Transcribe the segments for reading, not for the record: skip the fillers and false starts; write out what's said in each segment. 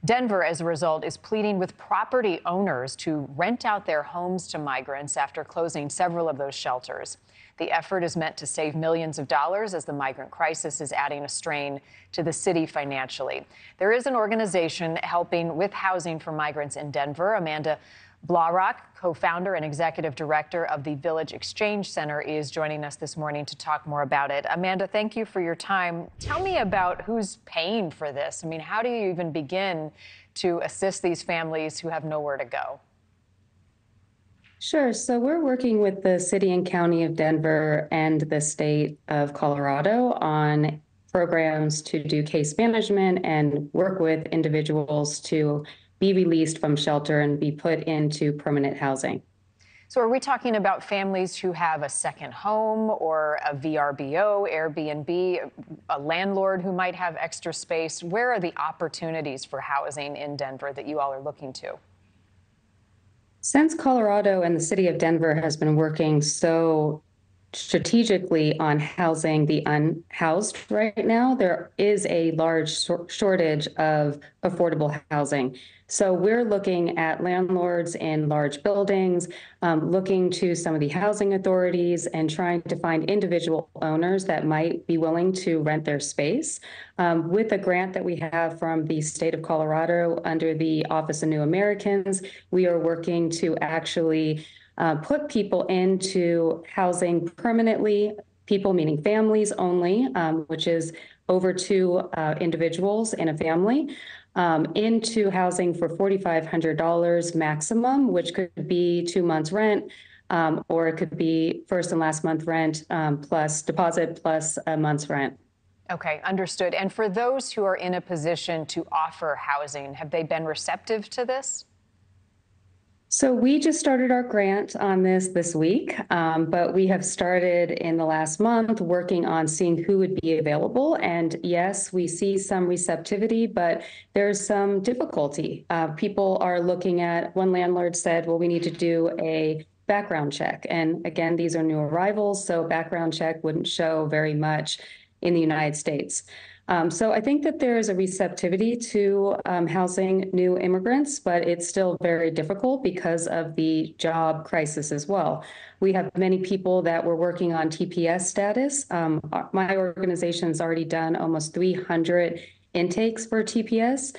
Denver, as a result, is pleading with property owners to rent out their homes to migrants after closing several of those shelters. The effort is meant to save millions of dollars as the migrant crisis is adding a strain to the city financially. There is an organization helping with housing for migrants in Denver. Amanda Blaurock, co-founder and executive director of the Village Exchange Center, is joining us this morning to talk more about it. Amanda, thank you for your time. Tell me about who's paying for this. I mean, how do you even begin to assist these families who have nowhere to go? Sure. So we're working with the city and county of Denver and the state of Colorado on programs to do case management and work with individuals to be released from shelter and be put into permanent housing. So are we talking about families who have a second home or a VRBO, Airbnb, a landlord who might have extra space? Where are the opportunities for housing in Denver that you all are looking to? Since Colorado and the city of Denver has been working so strategically on housing the unhoused right now, there is a large shortage of affordable housing. So we're looking at landlords in large buildings, looking to some of the housing authorities and trying to find individual owners that might be willing to rent their space. With a grant that we have from the state of Colorado under the Office of New Americans, we are working to actually put people into housing permanently, people meaning families only, which is over two individuals in a family, into housing for $4,500 maximum, which could be 2 months rent, or it could be first and last month rent plus deposit plus a month's rent. Okay, understood. And for those who are in a position to offer housing, have they been receptive to this? So we just started our grant on this week, but we have started in the last month working on seeing who would be available. And yes, we see some receptivity, but there's some difficulty. People are looking at, one landlord said, well, we need to do a background check. And again, these are new arrivals, so background check wouldn't show very much in the United States. So I think that there is a receptivity to housing new immigrants, but it's still very difficult because of the job crisis as well. We have many people that were working on TPS status. My organization's already done almost 300 intakes for TPS.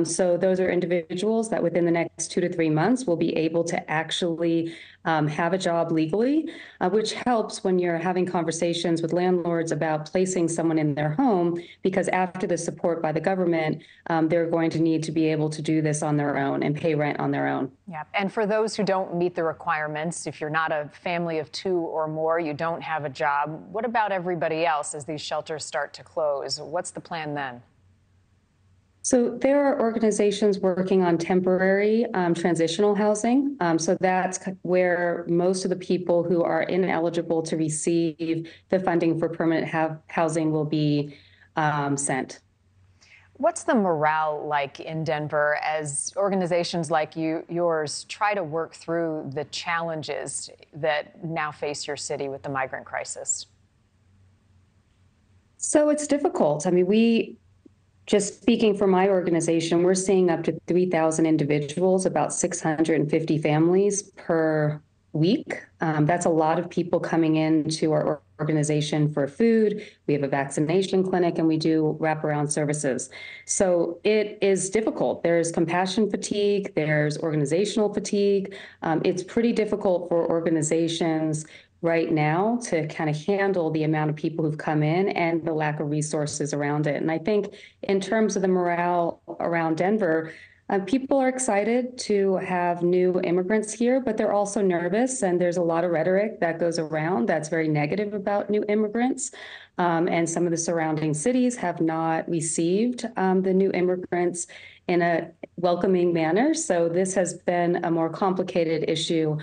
So those are individuals that within the next 2 to 3 months will be able to actually have a job legally, which helps when you're having conversations with landlords about placing someone in their home, because after the support by the government, they're going to need to be able to do this on their own and pay rent on their own. Yeah, and for those who don't meet the requirements, if you're not a family of 2 or more, you don't have a job, what about everybody else as these shelters start to close? What's the plan then? So there are organizations working on temporary transitional housing. So that's where most of the people who are ineligible to receive the funding for permanent housing will be sent. What's the morale like in Denver as organizations like yours try to work through the challenges that now face your city with the migrant crisis? So it's difficult. I mean, just speaking for my organization, we're seeing up to 3,000 individuals, about 650 families per week. That's a lot of people coming into our organization for food. We have a vaccination clinic and we do wraparound services. So it is difficult. There's compassion fatigue, there's organizational fatigue. It's pretty difficult for organizations right now to kind of handle the amount of people who've come in and the lack of resources around it. And I think in terms of the morale around Denver, people are excited to have new immigrants here, but they're also nervous. And there's a lot of rhetoric that goes around that's very negative about new immigrants. And some of the surrounding cities have not received the new immigrants in a welcoming manner. So this has been a more complicated issue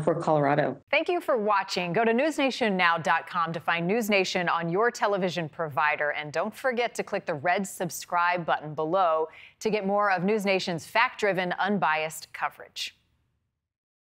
for Colorado. Thank you for watching. Go to newsnationnow.com to find NewsNation on your television provider. And don't forget to click the red subscribe button below to get more of NewsNation's fact-driven, unbiased coverage.